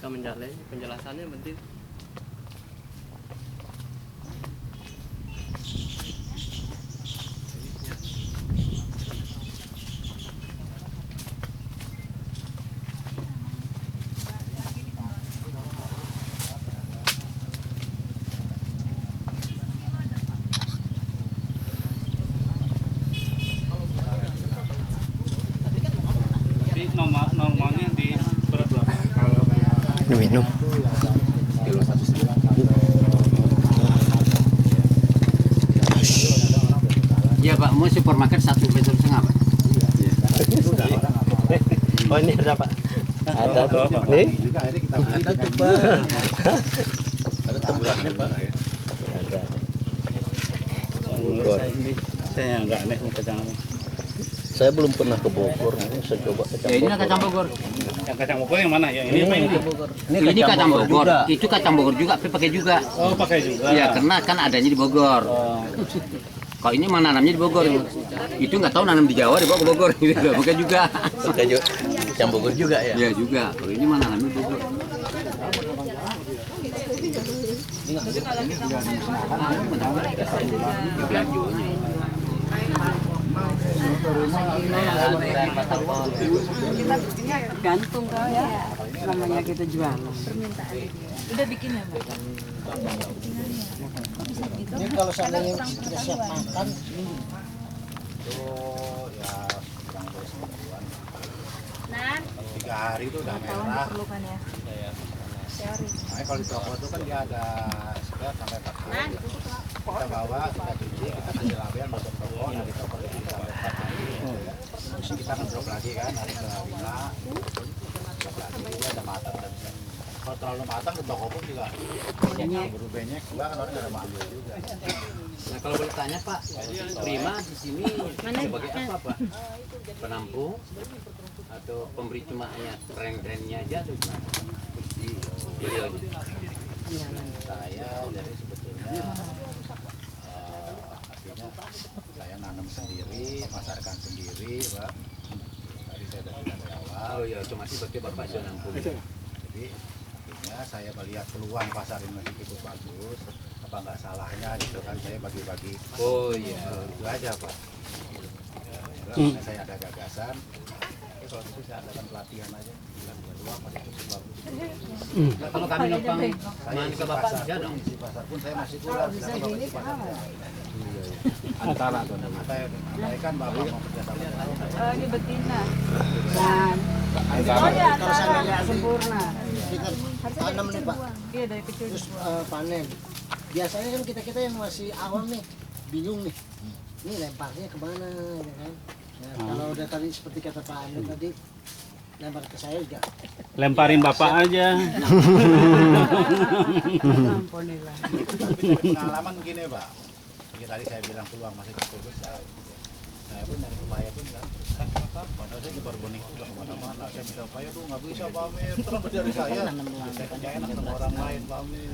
bisa menjalani penjelasannya penting. Normalnya di berapa? Minum. Iya Pak, mau supermarket 1,5 meter Pak. Oh ini ada Pak. Ada tuh. Nih. Ada tuh Pak. Ada tembulannya Pak. Ada. Saya nggak aneh mau kacang. Saya belum pernah ke Bogor, saya coba kacang Ya ini Bogor. kacang Bogor. Yang kacang Bogor yang mana? Yang ini apa ini? Ini kacang Bogor. Itu kacang Bogor juga, tapi pakai juga. Oh, pakai juga. Iya, karena kan adanya di Bogor. Oh. Kalau ini mana nanamnya di Bogor. Itu nggak tahu nanam di Jawa dibawa ke Bogor gitu. Pakai juga. Kacang Bogor juga ya? Iya juga. Kalau ini mana nanamnya di Bogor. Gantung kau ya, namanya kita jualan. Udah bikin ya Mbak? Jadi kalau seandainya kita siap makan, Itu ya kurang lebih semingguan. Nan, 3 hari itu udah tahun merah. diperlukan ya. Teori. Makanya kalau di toko itu kan dia ada sekitar sampai 4 Nan, hari. Kita bawa, kita cuci, kita kasih label masuk toko, nah di toko itu sampai 4 hari. Terus kita kan drop lagi kan hari ke-5. Drop lagi, dia ada matang dan bisa. Kalau terlalu matang di toko pun juga buru benyek juga kan orang nggak ada mau ambil juga. Nah kalau boleh tanya Pak, Prima di sini sebagai apa Pak? Penampung atau pemberi cuma hanya tren-trennya aja atau gimana? Di beliaunya. Saya jadi sebetulnya artinya saya nanam sendiri, masarkan sendiri, Pak. Tadi saya sudah bilang dari awal. Oh ya, otomatis berarti Bapak sudah nampung. Jadi artinya saya melihat peluang pasar ini masih cukup bagus. Apa nggak salahnya gitu kan saya bagi-bagi. Oh iya. Itu aja Pak. Terus saya ada gagasan. Kalau itu saya adakan pelatihan aja. Bilang peluang masih cukup bagus. Nah, kalau kami numpang main ke Bapak aja dong. Di pasar pun saya masih kurang. Bisa gini Antara tuh. Saya kan Bapak mau kerja sama. oh ini betina. Dan Oh ya, kalau seandainya sempurna. kita tanam nih Pak, Iya dari kecil terus dibuang. panen. Biasanya kan kita yang masih awam nih, bingung nih. Ini lemparnya kemana, ya kan? Nah, kalau udah tadi seperti kata Pak Amir tadi, lempar ke saya juga. Lemparin Bapak aja. Ampunilah. Pengalaman gini Pak. Seperti tadi saya bilang peluang masih cukup besar. Saya pun dari upaya pun kan. Padahal saya nyebar benih juga kemana-mana. Saya minta upaya tuh nggak bisa Pak Amir. Terus dari saya. Saya kerja enak sama orang lain Pak Amir.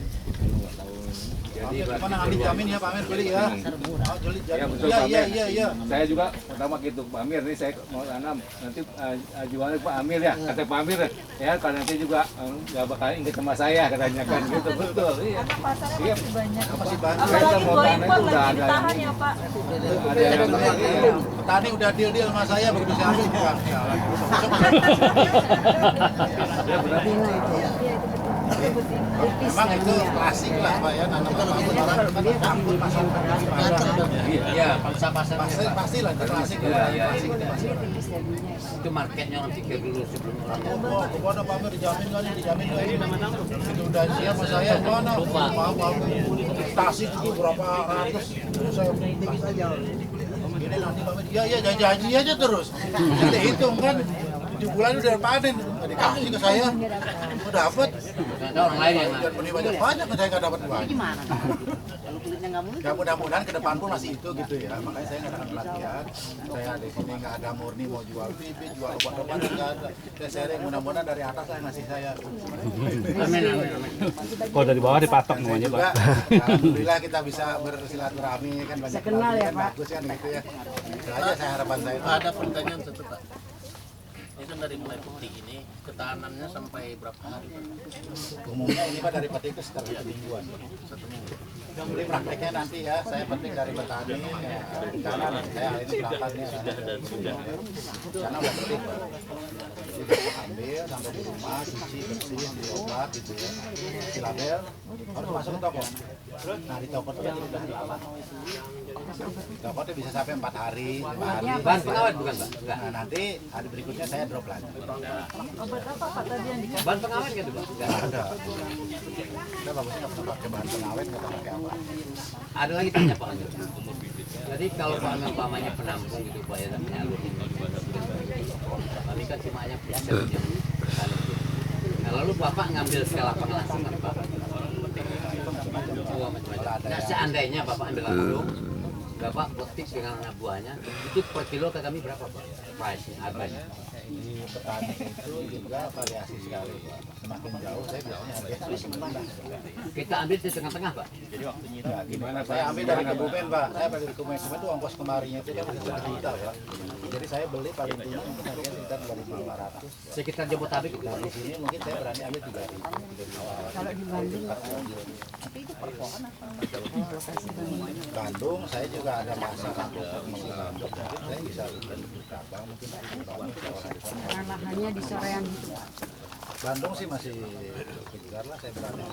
Jadi Gimana nanti jamin ya Pak Amir beli ya? Oh, jeli. Ya, betul, Iya Pak iya Amir. iya iya. Saya juga pertama gitu Pak Amir nih saya mau tanam nanti jualnya Pak Amir ya kata Pak Amir ya kalau nanti juga nggak bakal ingat sama saya katanya kan gitu betul iya. Karena pasarnya Iya. masih banyak. Masih banyak. Kita Apalagi mau go tanam impor itu udah lagi ada ditahan ya Pak. ada yang iya. Petani udah deal sama saya begitu saya ambil bukan. Ya berarti Memang itu klasik lah Pak ya nanam orang kan campur masyarakat Iya, pangsa pasar pasti lah itu klasik Iya, ya. iya, Klasik iya. itu pasti. itu marketnya orang pikir dulu sebelum orang Kemana Pak Amir dijamin kan ini dijamin nggak ini itu udah siap sama saya mana Pak Tasik itu berapa ratus saya tinggi saja ini nanti Pak Amir iya janji aja terus nanti hitung kan 7 bulan udah panen dikasih ke saya udah dapat ada orang lain yang dan benih banyak saya nggak dapat banyak Gimana? Kalau kulitnya nggak mulus, ya mudah-mudahan ke depan pun masih itu gitu ya makanya saya ngadakan pelatihan saya di sini nggak ada murni mau jual bibit jual obat-obatan nggak ada saya yang mudah-mudahan dari atas lah yang ngasih saya amin amin amin. Kalau dari bawah dipatok saya semuanya juga Pak. alhamdulillah kita bisa bersilaturahmi kan banyak kenal ya, kan Pak. bagus kan gitu ya itu aja saya harapan saya Ada pertanyaan satu Pak. Ini kan dari mulai petik ini ketahanannya sampai berapa hari? Umumnya ini Pak dari petik itu sekitar 1 mingguan. 1 minggu. Jadi prakteknya nanti ya, saya petik dari petani, karena saya hari ini berangkatnya karena udah petik Pak. Jadi besok ambil sampai di rumah, cuci, bersih, diobat gitu ya. Si label harus masuk ke toko. Nah di toko itu udah lama. Toko itu bisa sampai 4 hari, 5 hari. Bahan pengawet bukan Pak? Enggak. Nah nanti hari berikutnya saya drop lagi. Obat apa Pak tadi yang dikasih? Bahan pengawet gitu Pak? Nggak ada. Kita bagusnya nggak pernah pakai bahan pengawet, nggak tahu pakai apa. Ada lagi tanya Pak. Jadi kalau umpamanya penampung gitu Pak ya, nyalurin. Tapi kan semuanya biasa yang nah lalu Bapak ngambil skala pengelangsungan Pak? Oh, macam-macam. Nah seandainya Bapak ambil langsung, Bapak petik dengan anak buahnya, itu per kilo ke kami berapa Pak? Price harganya? Di petani itu juga variasi sekali Pak. Semakin jauh saya biasanya harganya semakin rendah. Kita ambil di tengah-tengah Pak? Nah, gimana saya ambil dari Kebumen Pak. Saya beli di Kebumen itu ongkos kemarinya itu kan bisa 1 juta Pak. Jadi saya beli paling tinggi mungkin harganya sekitar 2.500. Sekitar Jabodetabek Nah di sini mungkin saya berani ambil 3.000. Kalau di Bandung, Bandung saya juga ada masa untuk mengisi Bandung. Mungkin saya bisa beli berapa mungkin karena lahannya di sorean gitu. Bandung sih masih sekitar lah saya berani 3.000.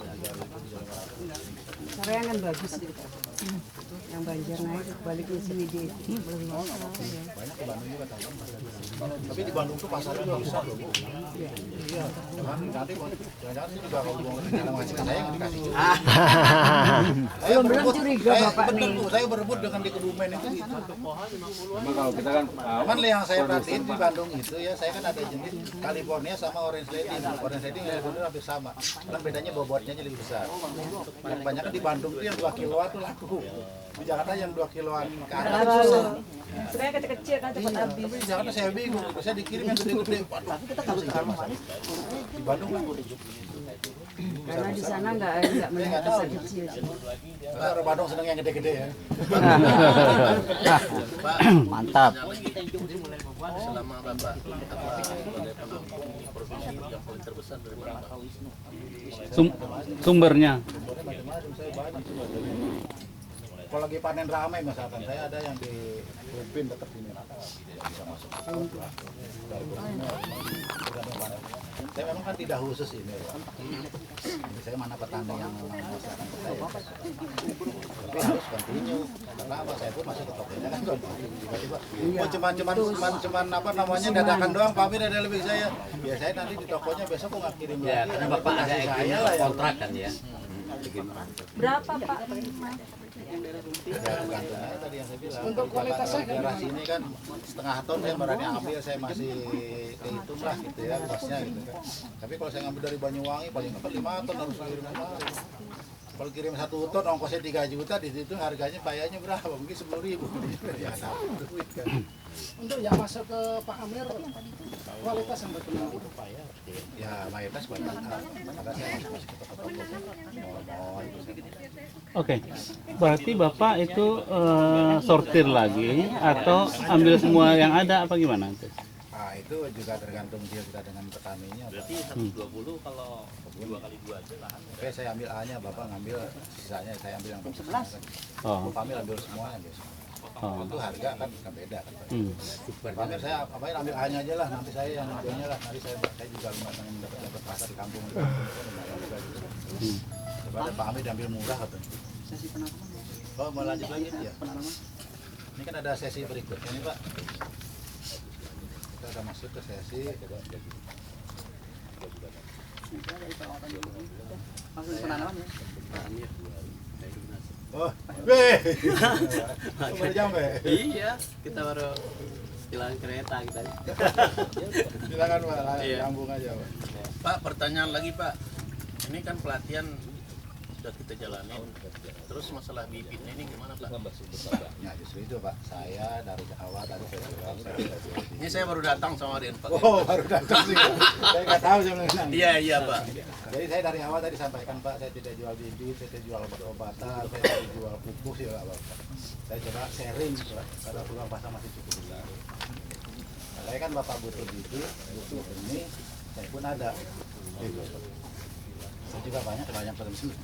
Sorean kan bagus gitu. Yang banjir naik baliknya sini di belum Banyak ke Bandung juga tambah. Tapi di Bandung tuh pasarnya nggak besar loh Bu. Iya. Cuman nanti jangan-jangan sih juga kalau mau rencana menghasilkan saya yang dikasih. belum curiga Bapak nih. Saya berebut dengan di Kebumen itu gitu. Cuma kalau kita kan Cuman yang saya perhatiin di Bandung itu ya, saya kan ada jenis California sama Orange Lady. Orange Lady yang hampir sama. Cuman bedanya bobotnya aja lebih besar. Yang banyak di Bandung tuh yang 2 kiloan tuh laku. Di Jakarta yang 2 kiloan ke atas itu susah. Sebenarnya kecil-kecil kan cepat habis. Tapi di Jakarta saya bingung, saya dikirim yang gede-gede. Waduh, kita nggak bisa masalah. Di Bandung kan Karena di sana nggak melihat besar kecil. orang Bandung seneng yang gede-gede ya. Mantap. Selama Bapak sebagai penampung provinsi yang paling terbesar dari mana Pak? Sumbernya. Macam-macam saya banyak juga. Kalau lagi panen ramai misalkan, saya ada yang di Rupin dekat sini. Bisa masuk. Dari Rupinnya, tergantung panen. Saya memang kan tidak khusus ini ya. Jadi saya mana petani yang memang masyarakat saya. Tapi harus continue. Karena apa? Saya pun masuk ke tokonya kan continue. Tiba-tiba, oh cuman apa namanya dadakan doang. Pak Amir ada lebih saya. Ya saya nanti di tokonya besok kok nggak kirim lagi. Ya, karena Bapak ada saya lah yang kontrak kan ya. Berapa Pak? ya tergantung aja tadi yang saya bilang. Untuk kualitas saya daerah sini kan setengah ton saya berani ambil, saya masih kehitung lah gitu ya kosnya gitu kan. Tapi kalau saya ngambil dari Banyuwangi paling dapat 5 ton harus kirim kemari. Kalau kirim 1 ton ongkosnya 3 juta, di situ harganya bayarnya berapa? Mungkin 10.000. Ya dapat duit kan. Untuk yang masuk ke Pak Amir, kualitas yang berkembang itu Pak ya? Ya mayoritas banyak. Karena saya masuk ke toko-toko mall itu. Oke, berarti Bapak itu sortir lagi atau ambil semua yang ada apa gimana? Nah itu juga tergantung dia kita dengan petaninya. Berarti 120 kalau 2 kali 2 aja lahan. Oke, saya ambil A-nya, Bapak ngambil sisanya, saya ambil yang 11. Oh. Bapak ambil semuanya guys. Oh. Itu harga kan beda kan. Hmm. Amir saya ambil A-nya aja lah, nanti saya yang B-nya lah, nanti saya juga lumayan dapat pasar di kampung. Daripada Pak Amir diambil murah katanya. Oh mau lanjut lagi ya? Ini kan ada sesi berikutnya nih Pak. Kita udah masuk ke sesi. Langsung penanaman ya. Oh, weh. Baru nyampe. Iya, kita baru jalan kereta kita. Silakan Pak, Iya. sambung aja Pak. Pak, pertanyaan lagi Pak. Ini kan pelatihan sudah kita jalanin. Terus masalah bibitnya ini gimana Pak? Ya justru itu Pak, saya dari awal tadi saya bilang Ini saya baru datang sama Rian Pak. oh baru datang sih. Saya nggak tahu sebenarnya. Iya Pak. Jadi saya dari awal tadi sampaikan Pak, saya tidak jual bibit, saya tidak jual obat-obatan, saya tidak jual pupuk sih Pak. Saya coba sharing Pak, karena peluang pasar masih cukup besar. Saya kan Bapak butuh bibit, butuh ini, saya pun ada. Gitu. Saya juga banyak pesan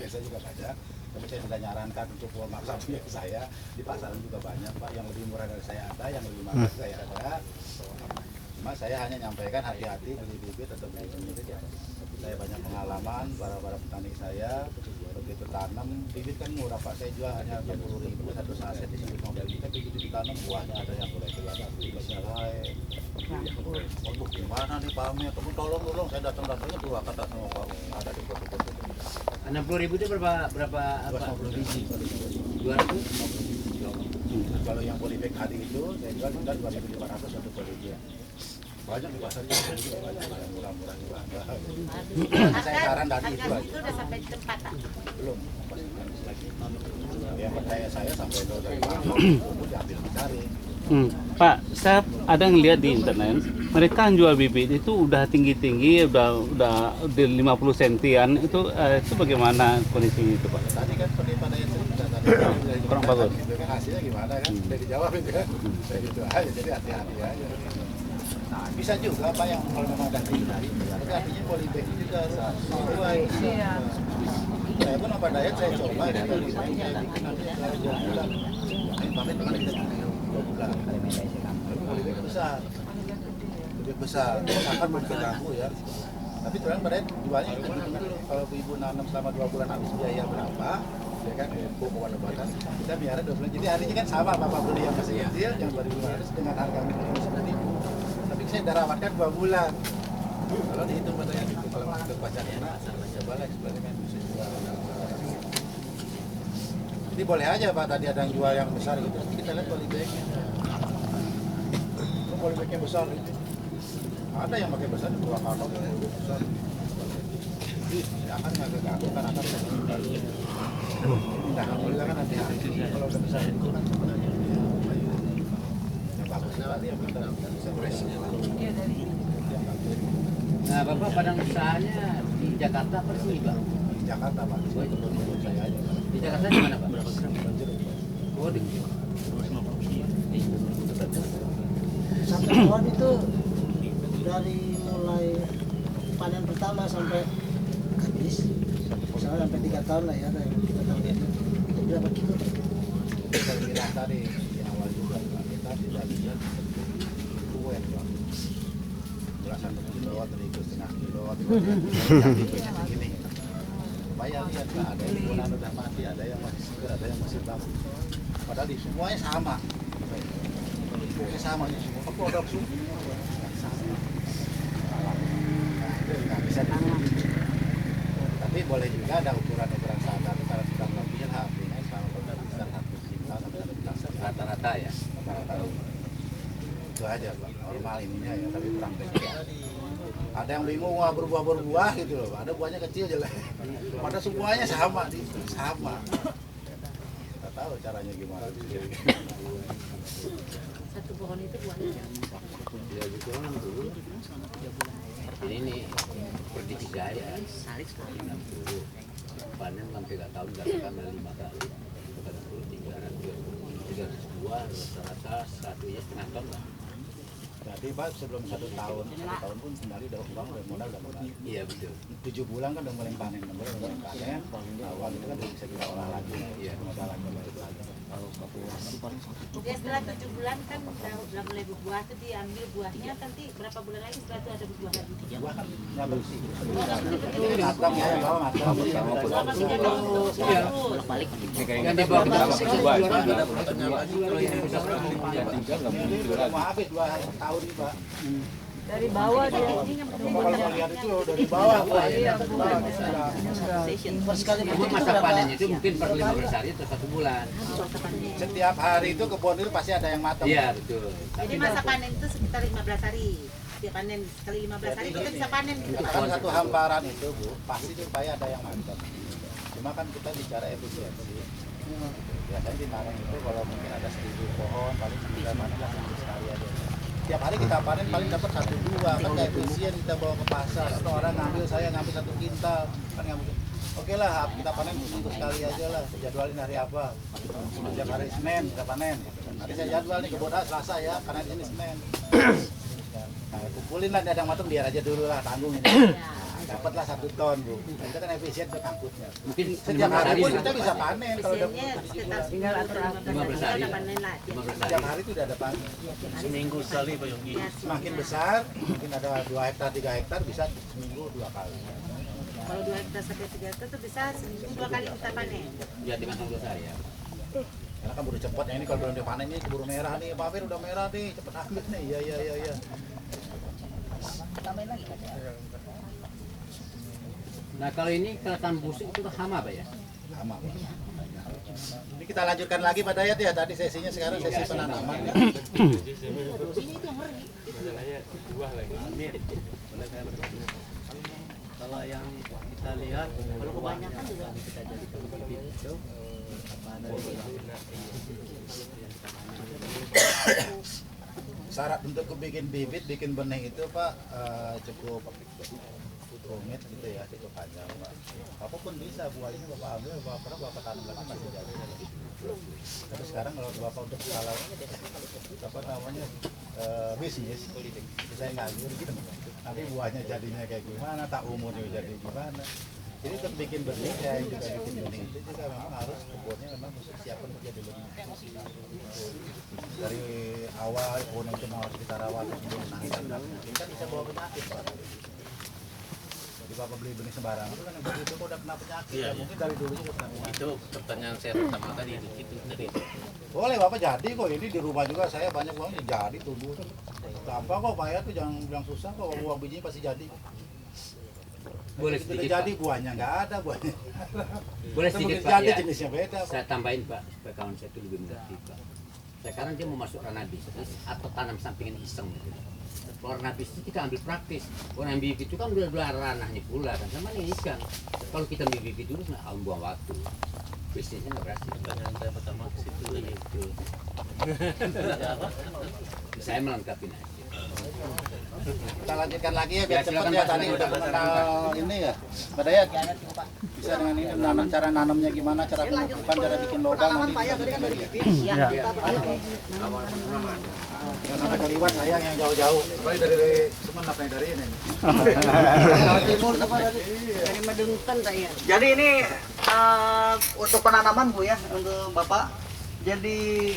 saya juga banyak. Tapi saya tidak nyarankan untuk warm-up sapi saya di pasaran juga banyak Pak, yang lebih murah dari saya ada, yang lebih mahal dari saya ada. Cuma saya hanya nyampaikan hati-hati beli bibit atau beli bibit ya. Saya banyak pengalaman para petani saya begitu tanam bibit kan murah Pak, saya jual hanya 40.000 satu saset di sini model kita begitu ditanam buahnya ada yang mulai kelihatan untuk gimana nih Pak Amir, tolong saya datangnya dua kata sama Pak ada di kota 60.000 itu berapa apa? 250 biji 200? kalau yang polybag hari itu saya jual sudah 2.500 untuk polybag banyak di pasar juga banyak yang murah-murah juga ada. Saya saran dari itu aja. Itu udah sampai tempat tak? Belum. Yang percaya saya sampai itu dari Bangkok, diambil dicari. Pak, saya ada ngeliat di internet, mereka jual bibit itu udah tinggi-tinggi, udah di 50 sentian, itu bagaimana kondisinya itu Pak? Tadi kan pada yang cerita tadi kurang bagus. Hasilnya gimana kan? Udah dijawab itu kan? Saya gitu aja, jadi hati-hati aja. Nah, bisa juga Pak yang kalau memang ganti dari tapi artinya polybag juga sesuai. Saya pun apa diet saya coba dan polybag saya bikin nanti 2 bulan. Ini pamit dengan kita 2 bulan. Polybag besar, lebih besar. Akan berganggu ya. Tapi terang pada jualnya itu dulu kalau ibu nanam selama 2 bulan habis biaya berapa? Ya kan, pupuk obat-obatan kita biara 2 bulan. Jadi harinya kan sama Bapak beli yang masih kecil yang 2.500 dengan harga minimum 10.000. Tapi saya udah rawatkan 2 bulan. Kalau dihitung katanya itu kalau untuk bacanya coba lah eksperimen bisa jual. Jadi boleh aja Pak tadi ada yang jual yang besar gitu. Nanti kita lihat polybagnya. Kalau polybagnya besar itu ada yang pakai besar di bawah karton besar. Jadi akan nggak keganggu kan akan pindah polybag kan hati-hati kalau udah besar itu kan sebenarnya. Bagusnya tadi yang kita bisa beresnya. Nah, Bapak padang usahanya di Jakarta apa sih, Bang? Di Jakarta, Pak. Saya itu menurut saya aja. Di Jakarta di mana, Pak? Berapa gram? Oh, di 1 pohon itu dari mulai panen pertama sampai habis, misalnya sampai 3 tahun lah ya, dari 3 tahun itu berapa kilo? Saya bilang tadi di awal juga kita tidak lihat kue Pak. Belasan kilo, terigu setengah kilo, segini. Supaya lihat Pak, ada yang bulan udah mati, ada yang masih segar, ada yang masih bagus. Padahal di semuanya sama. Pokoknya sama nih semua produk semua sama. Nggak bisa diukur. Tapi boleh juga ada ukuran-ukuran standar kalau sudah melebihi HP-nya sama produk besar 1 sampai 1 rata-rata ya. rata-rata. Itu aja Pak, normal ininya ya, tapi kurang teknik. Ada yang bingung wah berbuah gitu loh, ada buahnya kecil jelek. Padahal semuanya sama, sama. Kita tahu caranya gimana. Satu pohon itu buahnya. Ya gitu kan dulu. Ini prediksi saya 60 panen sampai 3 tahun katakan 5 kali 300 buah rata-rata satunya setengah ton lah. Jadi Pak sebelum 1 tahun pun kembali udah uang udah modal udah mulai. Iya betul. 7 bulan kan udah mulai panen, awal itu kan udah bisa kita olah lagi. Iya, modal lagi. Dia setelah 7 bulan kan udah mulai berbuah tuh diambil buahnya, nanti berapa bulan lagi setelah itu ada berbuah lagi. Buah kan nggak bersih. Ini matang ya, bawa matang. Balik. Yang di bawah Mau habis 2 tahun nih Pak. Dari bawah dia. Kalau lihat itu dari bawah Pak. Per sekali Ibu bibit itu masa berapa? panennya itu mungkin per 15 hari atau 1 bulan. Setiap hari itu kebun itu pasti ada yang matang. Iya betul. Jadi masa panen itu sekitar 15 hari. Dia panen sekali 15 hari kita bisa panen gitu. Kan satu hamparan itu Bu, pasti supaya ada yang matang. Cuma kan kita bicara efisiensi. Biasanya di Malang itu kalau mungkin ada 1000 pohon paling kita panen lah sekali aja. Tiap hari kita panen paling dapat 1-2 kan nggak efisien kita bawa ke pasar. Atau orang ngambil, saya ngambil 1 kintal kan nggak mungkin. Oke lah, kita panen seminggu sekali aja lah. Jadwalin hari apa? Setiap hari Senin kita panen. Nanti saya jadwal nih kebun Selasa ya, karena di sini Senin. Nah, kumpulin lah dadang matang biar aja dulu lah, tanggung ini. Dapatlah 1 ton bu. Kita kan efisien ke angkutnya. Mungkin Setiap hari pun kita bisa panen kalau udah Efisiennya sekitar tinggal atur-atur 15 hari. ada panen lagi. 15 hari. setiap hari itu udah ada panen. Seminggu sekali Pak Yogi. Semakin besar, mungkin ada 2 hektar, 3 hektar bisa seminggu 2 kali. Kalau 2 hektar sampai 3 hektar itu bisa seminggu 2 kali kita panen. Ya dengan 15 hari ya. Karena kan udah cepet ya ini kalau belum dipanen ini keburu merah nih, Pak Fir udah merah nih, cepet ambil nih. Iya. Nah kalau ini kelihatan busuk itu hama Pak ya? Lama. Ini kita lanjutkan lagi Pak Dayat ya, tadi sesinya sekarang sesi penanaman. Kalau yang kita lihat, kalau kebanyakan juga kita jadikan bibit itu Syarat untuk bikin bibit, bikin benih itu Pak cukup rumit gitu ya, cukup panjang Pak. Apapun bisa, buah ini Bapak ambil, Bapak tanam lagi masih jadi. Tapi sekarang kalau Bapak untuk skala apa namanya bisnis, saya ngambil gitu. Nanti buahnya jadinya kayak gimana, tak umurnya jadi gimana. Jadi untuk bikin benih ya yang juga bikin benih itu juga memang harus kebunnya memang mesti siapkan untuk jadi benih. Dari awal pohon itu harus kita rawat, kita bisa bawa penyakit Pak. Jadi Bapak beli benih sembarangan itu kan yang begitu kok udah kena penyakit. Iya, Ya, mungkin dari dulu juga kena penyakit. Itu pertanyaan saya pertama tadi itu tadi. Boleh Bapak jadi kok, ini di rumah juga saya banyak uangnya jadi tumbuh. Gampang kok Pak ya tuh, jangan bilang susah kok, buah bijinya pasti jadi. Boleh Itu sedikit jadi Pak. buahnya nggak ada buahnya. Boleh sedikit Pak jadi ya. jenisnya beda. Pak. Saya tambahin Pak, supaya kawan saya itu lebih mengerti Pak. Sekarang dia mau masuk ranah bisnis atau tanam sampingan iseng gitu. Kalau ranah bisnis kita ambil praktis. Orang yang bibit itu kan udah ranahnya pula kan, sama nih ikan. Kalau kita ambil bibit dulu, nah buang waktu. Bisnisnya nggak berhasil. Pertanyaan saya pertama ke situ tadi. Saya melengkapi aja. Kita lanjutkan lagi ya biar Ya, cepat silakan, ya, Pak. tadi udah mengenal ini ya Pak Dayat bisa dengan ini nanam, cara nanamnya gimana, cara pemupukan, cara bikin lubang nanti Iya. jangan ada keliwat sayang yang jauh-jauh supaya dari Sumenep yang dari ini Dari Madungkan saya. Jadi ini untuk penanaman Bu ya, untuk Bapak. Jadi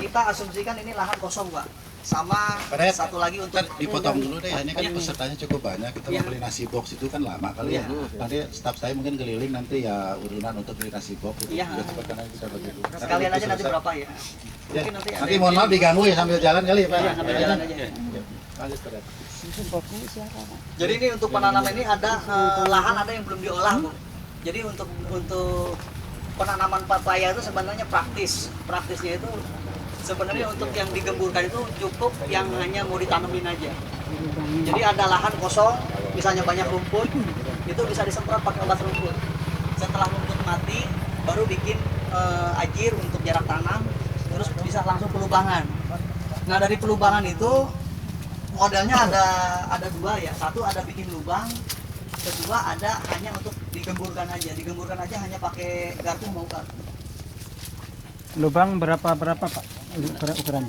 kita asumsikan ini lahan kosong Pak. Sama satu lagi untuk dipotong dulu deh, ini kan pesertanya cukup banyak, kita mau beli nasi box itu kan lama kali ya. Nanti staf saya mungkin keliling nanti ya urunan untuk beli nasi box itu. Iya. Biar cepat karena kita bagi dulu. sekalian aja nanti berapa ya? Ya, Mungkin nanti ada nanti mohon maaf diganggu ya sambil jalan kali ya Pak. Iya, sambil jalan aja. Lanjut Pak. Jadi ini untuk penanaman ini ada lahan ada yang belum diolah Bu. Jadi untuk penanaman papaya itu sebenarnya praktis. Praktisnya itu sebenarnya untuk yang digemburkan itu cukup yang hanya mau ditanemin aja. Jadi ada lahan kosong, misalnya banyak rumput, itu bisa disemprot pakai obat rumput. Setelah rumput mati, baru bikin ajir untuk jarak tanam, terus bisa langsung pelubangan. Nah dari pelubangan itu modelnya ada dua ya, satu ada bikin lubang, kedua ada hanya untuk digemburkan aja. Digemburkan aja hanya pakai garpu mau garpu. Lubang berapa Pak? Ukuran.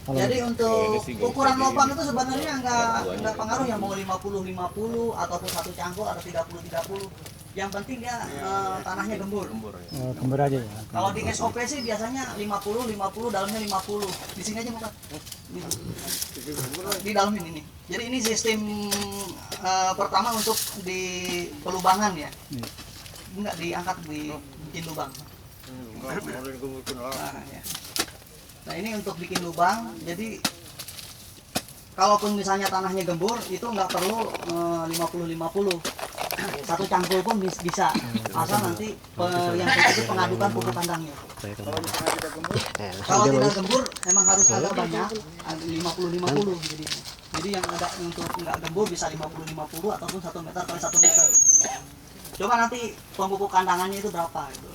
Jadi untuk ukuran lubang itu sebenarnya enggak pengaruh ya, mau 50-50 ataupun satu cangkul atau 30-30. Yang penting dia tanahnya gembur. Gembur aja ya. Kalau di SOP sih biasanya 50-50, dalamnya 50. Di sini aja bukan. Di dalam ini nih. Jadi ini sistem pertama untuk di pelubangan ya. Enggak diangkat bikin lubang. Nah, ya. Nah ini untuk bikin lubang, jadi kalaupun misalnya tanahnya gembur itu nggak perlu 50-50, satu cangkul pun bisa, asal nanti yang itu pengadukan pupuk kandangnya. Kalau tidak gembur emang harus agak banyak, 50-50 jadi yang ada untuk nggak gembur bisa 50-50 ataupun 1 meter kali 1 meter. Coba nanti pemupuk kandangannya itu berapa gitu.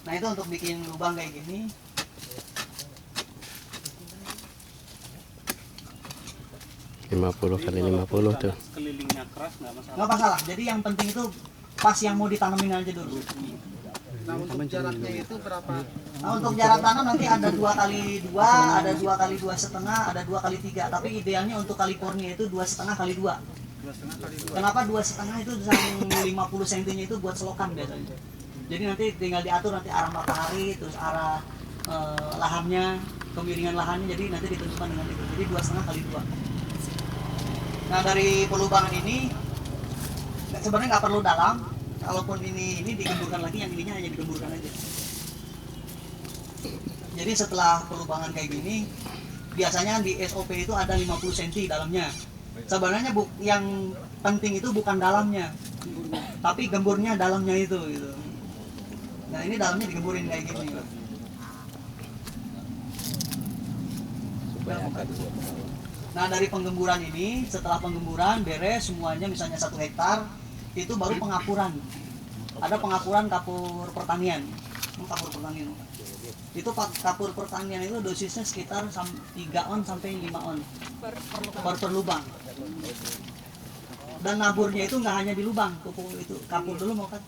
Nah itu untuk bikin lubang kayak gini. kali 50 tuh. Kelilingnya keras nggak masalah. Nggak masalah. Jadi yang penting itu pas yang mau ditanamin aja dulu. Nah, untuk jaraknya itu berapa? Nah, untuk jarak tanam nanti ada 2x2, ada 2x2,5, ada 2x3. Tapi idealnya untuk California itu 2,5x2. Kenapa 2,5 itu samping 50 cm-nya itu buat selokan biasanya. Jadi nanti tinggal diatur nanti arah matahari, terus arah lahannya, kemiringan lahannya, jadi nanti ditentukan dengan itu. Jadi 2,5x2. Nah dari pelubangan ini sebenarnya nggak perlu dalam. Kalaupun ini digemburkan lagi, yang ininya hanya digemburkan aja. Jadi setelah pelubangan kayak gini, biasanya di SOP itu ada 50 cm dalamnya. Sebenarnya yang penting itu bukan dalamnya, tapi gemburnya dalamnya itu gitu. Nah ini dalamnya digemburin kayak gini. Nah dari penggemburan ini, setelah penggemburan beres semuanya, misalnya 1 hektar, itu baru pengapuran. Ada pengapuran kapur pertanian. Kapur pertanian. Itu kapur pertanian itu dosisnya sekitar 3 on sampai 5 on per lubang. Dan naburnya itu nggak hanya di lubang, itu kapur dulu mau kan?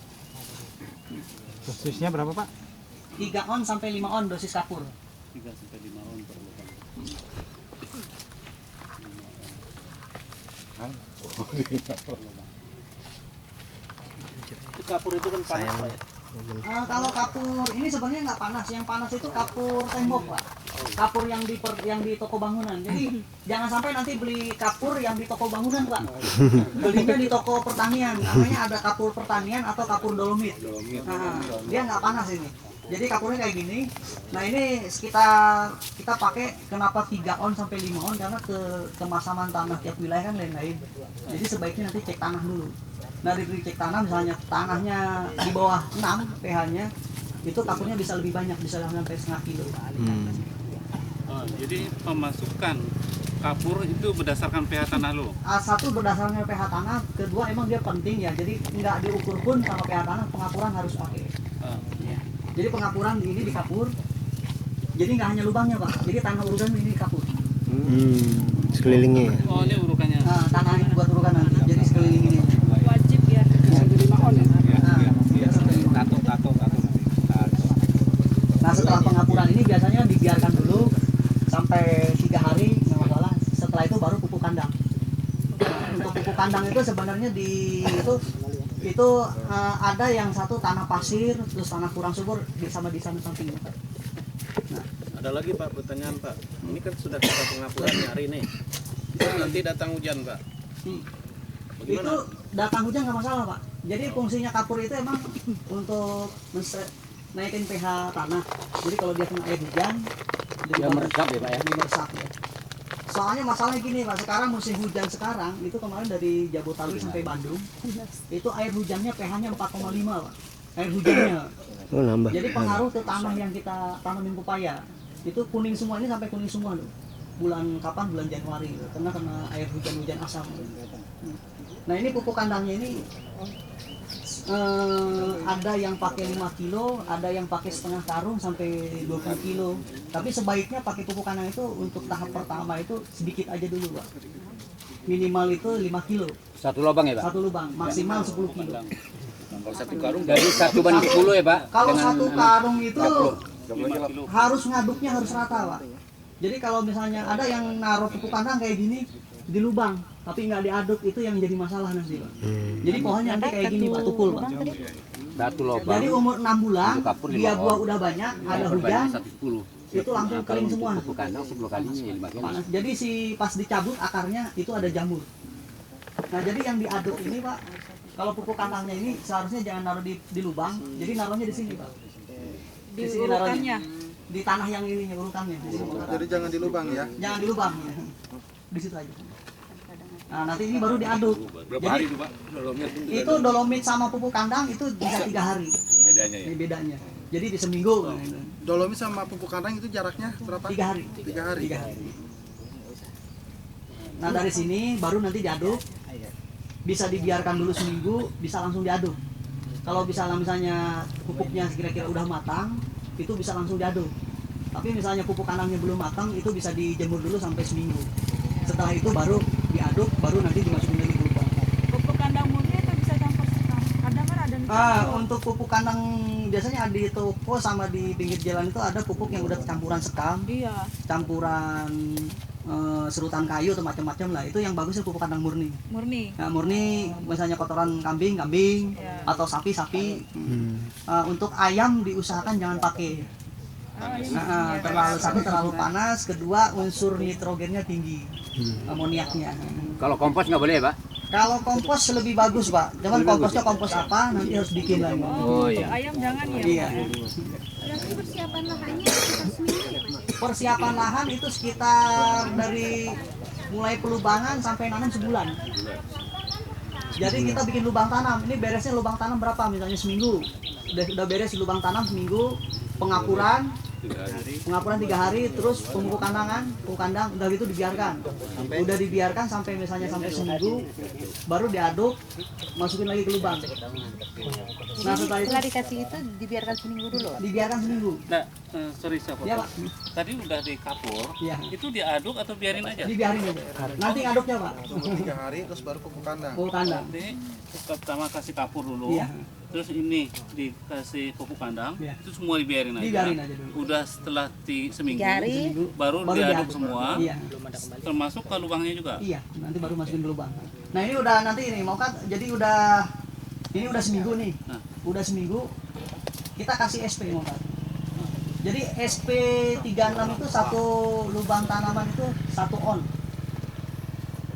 Dosisnya berapa, Pak? 3 on sampai 5 on dosis kapur. 3 sampai 5 on per lubang. Kapur itu kan panas, Pak. Kalau kapur ini sebenarnya nggak panas, yang panas itu kapur tembok, Pak. Kapur yang di toko bangunan. Jadi jangan sampai nanti beli kapur yang di toko bangunan, Pak. Belinya di toko pertanian. Namanya ada kapur pertanian atau kapur dolomit. Nah, dia nggak panas ini. Jadi kapurnya kayak gini. Nah ini kita pakai kenapa 3 on sampai 5 on, karena kemasaman tanah tiap wilayah kan lain-lain. Jadi sebaiknya nanti cek tanah dulu. Nah dari cek tanah, misalnya tanahnya di bawah 6 pH-nya, itu kapurnya bisa lebih banyak, bisa sampai setengah kilo. Jadi pemasukan kapur itu berdasarkan pH tanah lo? Satu berdasarkan pH tanah, kedua emang dia penting ya, jadi nggak diukur pun sama pH tanah, pengapuran harus pakai. Jadi pengapuran ini di kapur, jadi nggak hanya lubangnya Pak, jadi tanah urukan ini di kapur. Sekelilingnya. Oh ini urukannya? Tanah ini buat urukan nanti, jadi sekeliling ini. Wajib ya. Tato. Nah setelah pengapuran ini biasanya dibiarkan dulu sampai 3 hari, nggak masalah. Setelah itu baru pupuk kandang. Untuk pupuk kandang itu sebenarnya itu ada yang satu tanah pasir, terus tanah kurang subur sama di sana sampingnya. Ada lagi Pak pertanyaan Pak. Ini kan sudah kita pengapuran hari ini. Nanti datang hujan Pak. Itu datang hujan nggak masalah Pak. Jadi fungsinya kapur itu emang untuk naikin pH tanah. Jadi kalau dia kena air hujan, dia meresap ya Pak ya. Meresap ya. Soalnya masalahnya gini Pak, sekarang musim hujan sekarang itu kemarin dari Jabodetabek sampai Bandung itu air hujannya pH-nya 4,5 Pak. Air hujannya. Oh, nambah. Jadi pengaruh ke tanah yang kita tanamin pepaya. Itu kuning semua, ini sampai kuning semua loh. Bulan kapan? Bulan Januari loh. Karena kena air hujan asam. Nah, ini pupuk kandangnya ini ada yang pakai 5 kilo, ada yang pakai setengah karung sampai 20 kilo. Tapi sebaiknya pakai pupuk kandang itu untuk tahap pertama itu sedikit aja dulu, Pak. Minimal itu 5 kilo. Satu lubang ya Pak? Satu lubang, maksimal 10 kilo. Kalau 1 karung Dari 1/10 ya Pak? Kalau Dengan 1 karung itu harus ngaduknya harus rata, Pak. Jadi kalau misalnya ada yang naruh pupuk kandang kayak gini di lubang, tapi nggak diaduk, itu yang jadi masalah nanti Pak. Jadi pohonnya nanti kayak gini Pak, tukul Pak. Satu lubang. Jadi umur 6 bulan, dia buah udah banyak, ada hujan, 1/10. itu langsung kering semua. Pupuk kandang 10 kalinya ya 5 kali. Panas. Jadi pas dicabut akarnya itu ada jamur. Nah jadi yang diaduk ini Pak, kalau pupuk kandangnya ini seharusnya jangan naruh di lubang, jadi naruhnya di sini Pak. Di urukannya. Di tanah yang ini urukannya. Jadi jangan di lubang ya. Jangan di lubang. Di situ aja. Nah, nanti ini baru diaduk. Berapa Jadi, hari itu Pak? Dolomit itu dolomit sama pupuk kandang itu bisa 3 hari. bedanya ya? Ini bedanya. Jadi di seminggu. Dolomit sama pupuk kandang itu jaraknya berapa? 3 hari. 3 hari. 3 hari. Nah, dari sini baru nanti diaduk. bisa dibiarkan dulu seminggu, bisa langsung diaduk. Kalau misalnya pupuknya kira-kira udah matang, itu bisa langsung diaduk. Tapi misalnya pupuk kandangnya belum matang, itu bisa dijemur dulu sampai seminggu. Setelah itu baru diaduk, baru nanti dimasukin lagi ke lubang. Pupuk kandang murni atau bisa campur sekam? Kadang kan ada Untuk pupuk kandang biasanya di toko sama di pinggir jalan itu ada pupuk yang udah campuran sekam, Iya. campuran serutan kayu atau macam-macam lah. Itu yang bagusnya pupuk kandang murni. Murni. Nah, murni misalnya kotoran kambing Ya. atau sapi. Untuk ayam diusahakan jangan pakai. Terlalu panas. Kedua, unsur nitrogennya tinggi, amoniaknya. Kalau kompos nggak boleh ya, Pak? Kalau kompos lebih bagus, Pak. Cuman komposnya kompos apa nanti harus bikin lagi. Oh iya. Ayam jangan ya. Iya. Berarti persiapan lahannya sekitar seminggu ya, Mas? Persiapan lahan itu sekitar dari mulai pelubangan sampai nanam sebulan. Jadi kita bikin lubang tanam. Ini beresnya lubang tanam berapa? Misalnya seminggu. Udah beres di lubang tanam seminggu, pengapuran 3 hari, terus pupuk kandang, udah gitu dibiarkan. Udah dibiarkan sampai seminggu, baru diaduk, masukin lagi ke lubang. Nah setelah itu Setelah dikasih itu dibiarkan seminggu dulu. dibiarkan seminggu. Nah, sorry siapa? Ya, Pak. Tadi udah di kapur, Iya. itu diaduk atau biarin aja? Dibiarin aja. Nanti ngaduknya, Pak. Tunggu 3 hari terus baru pupuk kandang. Pupuk kandang. Nanti pertama kasih kapur dulu, Iya. terus ini dikasih pupuk kandang, Iya. itu semua dibiarin aja. Dibiarin aja dulu. Udah setelah seminggu, 3 hari. baru diaduk semua, Iya. termasuk ke lubangnya juga. Iya, nanti baru masukin ke lubang. Nah ini udah nanti ini mau kan, jadi ini udah seminggu nih, Nah. udah seminggu kita kasih SP mau kan. Jadi SP 36 itu satu lubang tanaman itu 1 on.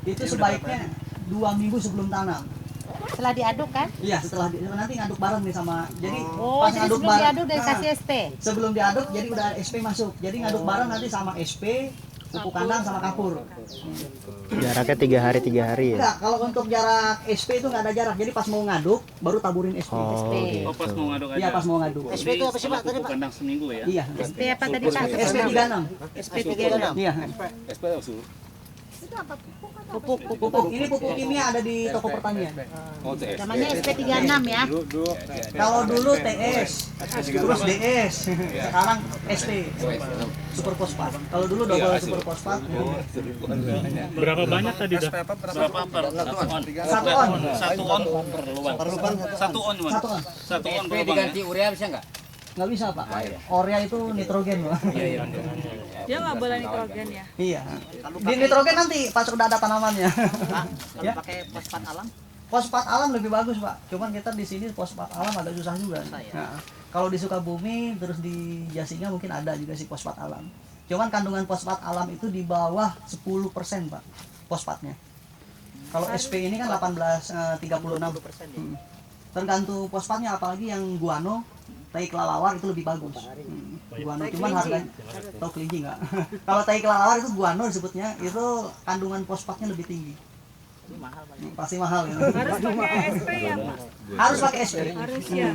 Itu sebaiknya 2 minggu sebelum tanam. Setelah diaduk kan? Iya, nanti ngaduk bareng nih sama. Jadi Oh, jadi sebelum diaduk udah kasih SP. Sebelum diaduk jadi udah SP masuk. Jadi ngaduk bareng nanti sama SP, pupuk kandang sama kapur. Jaraknya 3 hari ya. Enggak, kalau untuk jarak SP itu nggak ada jarak. Jadi pas mau ngaduk baru taburin SP. Oh, pas mau ngaduk aja. Iya, pas mau ngaduk. SP itu apa sih, Pak? Tadi, Pak? Kandang seminggu ya? Iya. SP apa tadi Pak? SP 36. SP 36. Iya. SP usul. Pupuk. Ini pupuk kimia ada di toko pertanian. Oh, TS. Namanya SP 36 ya. Kalau dulu TS, terus DS, sekarang SP. Super fosfat. Kalau dulu double super fosfat. Berapa banyak tadi dah? Berapa per 1 on. 1 on per lubang. 1 on cuma. 1 on. 1 on per Tapi lubang. diganti urea bisa nggak? Nggak bisa, Pak. Urea itu nitrogen, Pak. Dia nggak boleh nitrogen ya. Iya. Di nitrogen nanti pas udah ada tanamannya. Ya. Pakai fosfat alam. Fosfat alam lebih bagus, Pak. Cuman kita di sini fosfat alam agak susah juga. Nah, kalau di Sukabumi terus di Jasinga mungkin ada juga sih fosfat alam. Cuman kandungan fosfat alam itu di bawah 10%, Pak. Fosfatnya. Kalau SP ini kan 36%. Tergantung fosfatnya, apalagi yang guano, tai kelelawar itu lebih bagus. Guano cuman harganya atau kelinci enggak. Kalau tai kelelawar itu guano disebutnya, itu kandungan fosfatnya lebih tinggi. Pasti mahal ya. Harus pakai SP ya Pak. Harus pakai SP. Harus ya.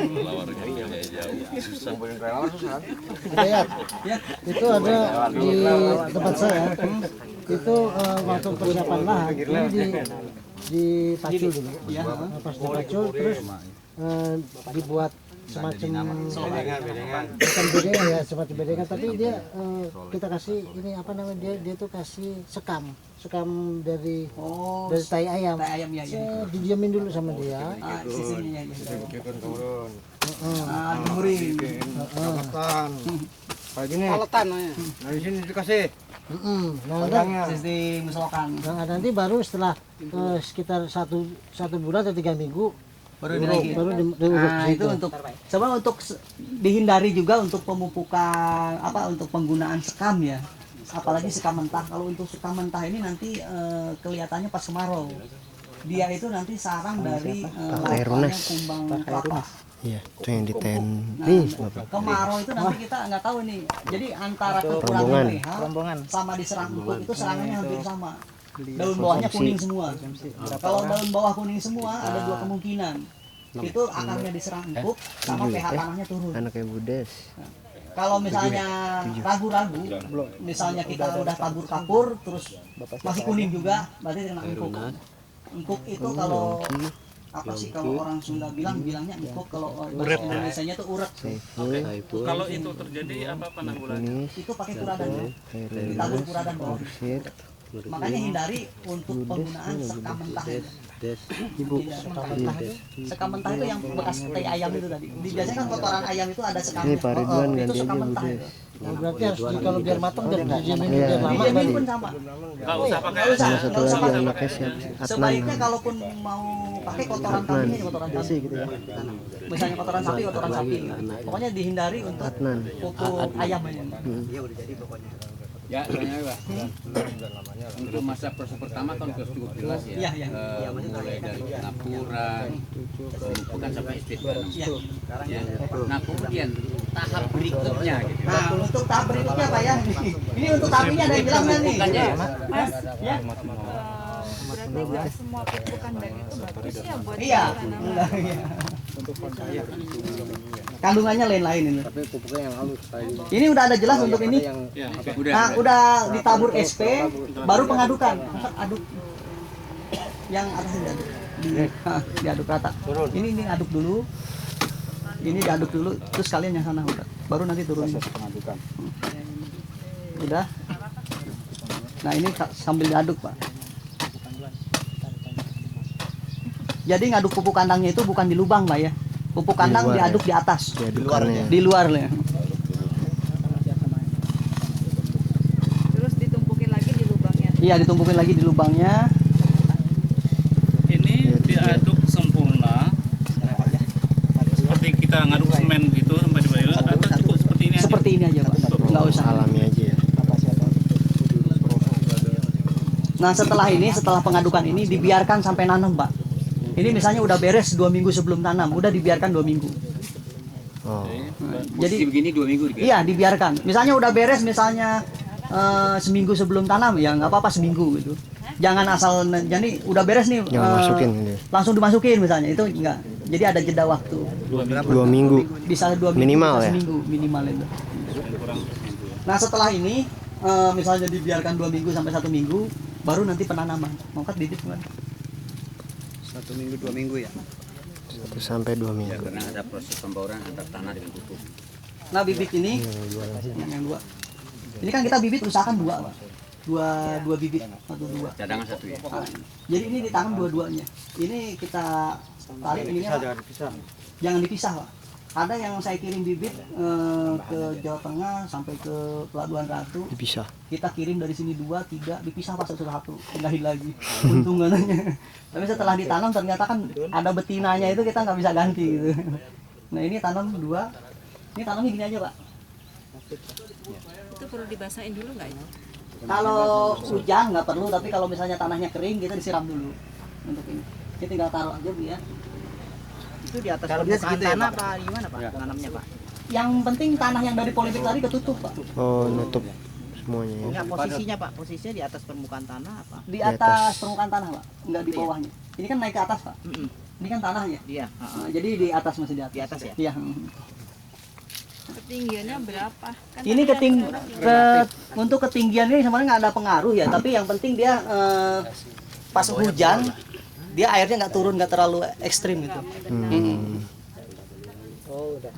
Ya, itu ada di tempat saya. Itu waktu persiapan lahan ini dipacul dulu. Ya, pas dipacul terus dibuat semacam bukan bedengan ya, semacam bedengan, tapi dia kita kasih ini apa namanya, dia tuh kasih sekam dari tai ayam. Tai ayam ya. Didiamin dulu sama dia. Sisinya ya. Dimuring. Kayak gini. Paletan namanya. Nah, di sini dikasih. Nah, sistem selokan. Nah, nanti baru setelah sekitar satu bulan atau 3 minggu baru dinaikin. diurut Nah, gitu. itu untuk sebenarnya untuk dihindari juga untuk pemupukan untuk penggunaan sekam ya. Apalagi sekam mentah. Kalau untuk sekam mentah ini nanti kelihatannya pas kemarau. Dia itu nanti sarang dari lapaknya kumbang kelapa. Iya, itu yang di ten. Kemarau itu nanti kita nggak tahu nih. Jadi antara kekurangan pH sama diserang empuk itu serangannya hampir sama. Daun bawahnya kuning semua. Kalau daun bawah kuning semua ada 2 kemungkinan. Itu akarnya diserang empuk sama pH tanahnya turun. Anaknya Budes. Kalau misalnya ragu-ragu, misalnya kita udah tabur kapur terus masih kuning juga, berarti kena empuk. Engkuk itu kalau apa sih kalau orang Sunda bilangnya engkuk, kalau bahasa Indonesianya tuh uret. Oke. Kalau itu terjadi apa penanggulannya? Itu pakai kuradan, ditabur kuradan bawah. Makanya hindari untuk penggunaan sekam mentah. Sekam mentah itu yang bekas tai ayam itu tadi. Biasanya kan kotoran ayam itu ada sekamnya. Itu sekam mentah itu. Berarti harus kalau biar matang dan dijamin biar lama. Dijamin pun sama. Nggak usah pakai. Nggak usah pakai. Sebaiknya kalaupun mau pakai kotoran kambing aja, kotoran sapi gitu ya. Misalnya kotoran sapi. Pokoknya dihindari untuk pupuk ayam aja. Iya udah jadi pokoknya. Ya, Pak. Untuk masa proses pertama kan cukup jelas ya. Mulai dari pengapuran, pemupukan sampai istiqlal. Ya. Nah, kemudian tahap berikutnya gitu. Nah, untuk tahap berikutnya Pak ya. Ini untuk tapinya ada yang bilang nih. Mas, Ya. berarti nggak semua pupukan dari itu bagus ya buat Iya. Kandungannya lain-lain ini. Tapi pupuknya yang halus kayak Ini udah ada jelas untuk ini. Nah, udah ditabur SP, baru pengadukan. Aduk. Yang atas diaduk. Diaduk rata. Ini aduk dulu. Ini diaduk dulu, terus kalian yang sana udah. Baru nanti turunin. Udah. Nah, ini sambil diaduk, Pak. Jadi ngaduk pupuk kandangnya itu bukan di lubang, Pak ya. Pupuk kandang diaduk di atas. Di luar ya. terus ditumpukin lagi di lubangnya. Iya, ditumpukin lagi di lubangnya. Ini diaduk sempurna. Seperti kita ngaduk semen gitu sampai di bawah atau cukup seperti ini aja? Seperti ini aja, Pak. Nggak usah. alami aja ya. Nah, setelah pengadukan ini dibiarkan sampai nanam, Pak. Ini misalnya udah beres 2 minggu sebelum tanam, udah dibiarkan 2 minggu. Oh. Jadi begini 2 minggu dibiarkan. Iya, dibiarkan. Misalnya udah beres misalnya seminggu sebelum tanam, ya nggak apa-apa seminggu gitu. Jangan asal jadi udah beres nih Masukin gitu. langsung dimasukin misalnya, itu enggak. Jadi ada jeda waktu. 2 minggu. Bisa 2 minggu, Minimal bisa ya? seminggu minimal itu. Nah, setelah ini misalnya dibiarkan 2 minggu sampai 1 minggu, baru nanti penanaman. Mau kan bibit kan? 1 minggu 2 minggu ya. 1 sampai 2 Ya, minggu. karena ada proses pembauran antar tanah dengan pupuk. Nah, bibit ini yang 2. Ini kan kita bibit usahakan 2, Pak. Dua bibit atau 2. Cadangan 1 ya. Nah, jadi ini ditanam dua-duanya. Ini kita tarik ininya, jangan dipisah, Pak. Ada yang saya kirim bibit ke Jawa Tengah sampai ke Pelabuhan Ratu. Dipisah. Kita kirim dari sini 2, 3, dipisah pas satu-satu, pindahin lagi. Untung katanya. Tapi setelah ditanam ternyata kan ada betinanya itu kita nggak bisa ganti gitu. Nah, ini tanam 2. Ini tanamnya gini aja, Pak. Itu perlu dibasahin dulu nggak ya? Kalau hujan nggak perlu, tapi kalau misalnya tanahnya kering kita disiram dulu untuk ini. Kita tinggal taruh aja, Bu ya. Itu di atas permukaan tanah apa gimana, Pak? Nanamnya, Pak? Yang penting tanah yang dari politik tadi ketutup, Pak. Oh, nutup semuanya ya. Enggak, posisinya, Pak. Posisinya di atas permukaan tanah apa? Di atas permukaan tanah, Pak. Enggak di bawahnya. Ini kan naik ke atas, Pak. Ini kan tanahnya. Iya, Nah, jadi di atas, masih di atas. Di atas ya? Iya. Ketinggiannya berapa? Kan Ini untuk ketinggian ini sebenarnya nggak ada pengaruh ya, tapi yang penting dia pas hujan dia airnya nggak turun, nggak terlalu ekstrim gitu.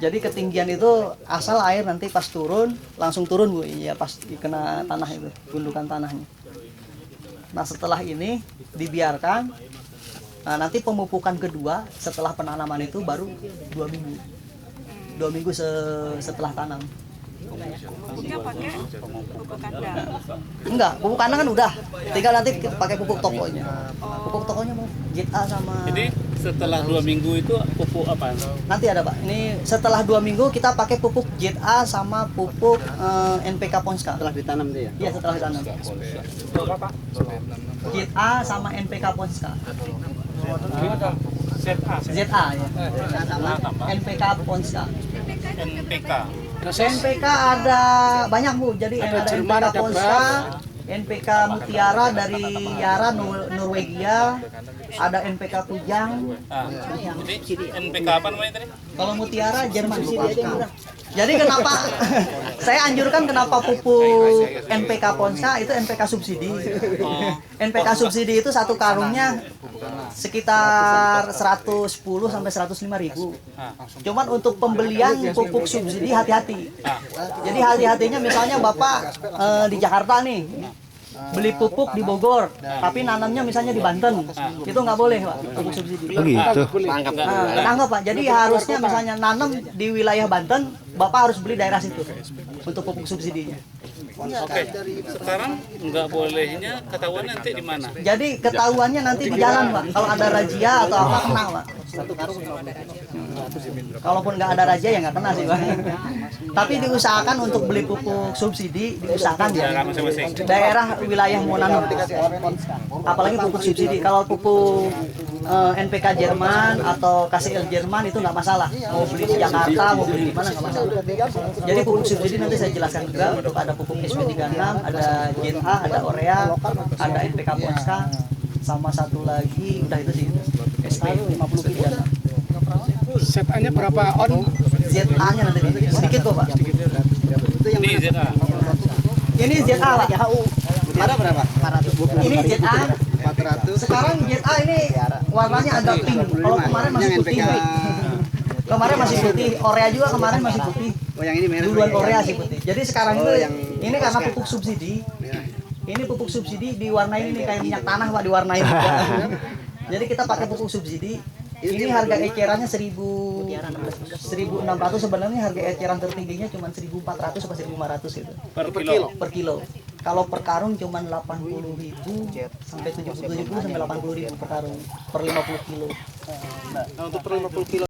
Jadi ketinggian itu asal air nanti pas turun langsung turun, Bu, ya pas kena tanah itu, gundukan tanahnya. Nah, setelah ini dibiarkan. Nah, nanti pemupukan kedua setelah penanaman itu baru 2 minggu. 2 minggu setelah tanam. pupuknya pakai pupuk kandang. Enggak, pupuk kandang kan udah. Tinggal nanti pakai pupuk tokonya. Pupuk tokonya mau JA sama. Jadi setelah 2 minggu itu pupuk apa? Nanti ada, Pak. Ini setelah 2 minggu kita pakai pupuk JA sama pupuk NPK Ponska. Setelah ditanam dia. Iya, setelah ditanam. JA sama NPK Ponska. ZA ya. Sama NPK Ponska. NPK. NPK ada banyak, Bu. Jadi ada NPK Ponska, NPK Mutiara dari Yara Norwegia, ada NPK Kujang. Jadi NPK apa namanya tadi? Kalau Mutiara Jerman, Bu. Jadi kenapa saya anjurkan kenapa pupuk NPK Ponsa itu NPK subsidi. NPK subsidi itu satu karungnya sekitar 110 sampai 105 ribu. Cuman untuk pembelian pupuk subsidi hati-hati. Jadi hati-hatinya misalnya Bapak di Jakarta nih beli pupuk di Bogor, tapi nanamnya misalnya di Banten, itu nggak boleh Pak, pupuk subsidi. Begitu. Tangkap Pak. Jadi harusnya misalnya nanam di wilayah Banten, Bapak harus beli daerah situ untuk pupuk subsidinya. Oke. Sekarang nggak bolehnya ketahuan nanti di mana? Jadi ketahuannya nanti di jalan Pak. Kalau ada razia atau apa kena Pak. Kalaupun nggak ada razia ya nggak kena sih Pak. Tapi diusahakan untuk beli pupuk subsidi, diusahakan ya daerah wilayah mau nanam. Apalagi pupuk subsidi. Kalau pupuk NPK Jerman atau KCL Jerman itu nggak masalah. Mau beli di Jakarta, mau beli di mana nggak masalah. Jadi pupuk subsidi nanti saya jelaskan juga untuk ada pupuk SP36, ada JA, ada Orea, ada NPK Ponska, sama satu lagi udah itu sih SP5036. ZA-nya berapa on? ZA-nya nanti sedikit kok Pak. Ini ZA. Ini ZA Pak. Berapa? 400. Ini ZA. 400. Sekarang ZA ini warnanya agak pink. Kalau kemarin masih putih. Kemarin masih putih. Orea juga kemarin masih putih. Oh yang ini merah. Duluan Orea sih putih. Jadi sekarang ini karena pupuk subsidi. Ini pupuk subsidi diwarnain ini kayak minyak tanah Pak, diwarnain juga. Jadi kita pakai pupuk subsidi. Ini harga ecerannya 1.600, sebenarnya harga eceran tertingginya cuma 1.400 sampai 1.500 gitu. Per kilo. Kalau per karung cuma 80.000 sampai 70 sampai 80.000 per karung per 50 kilo. Nah, untuk per 50 kilo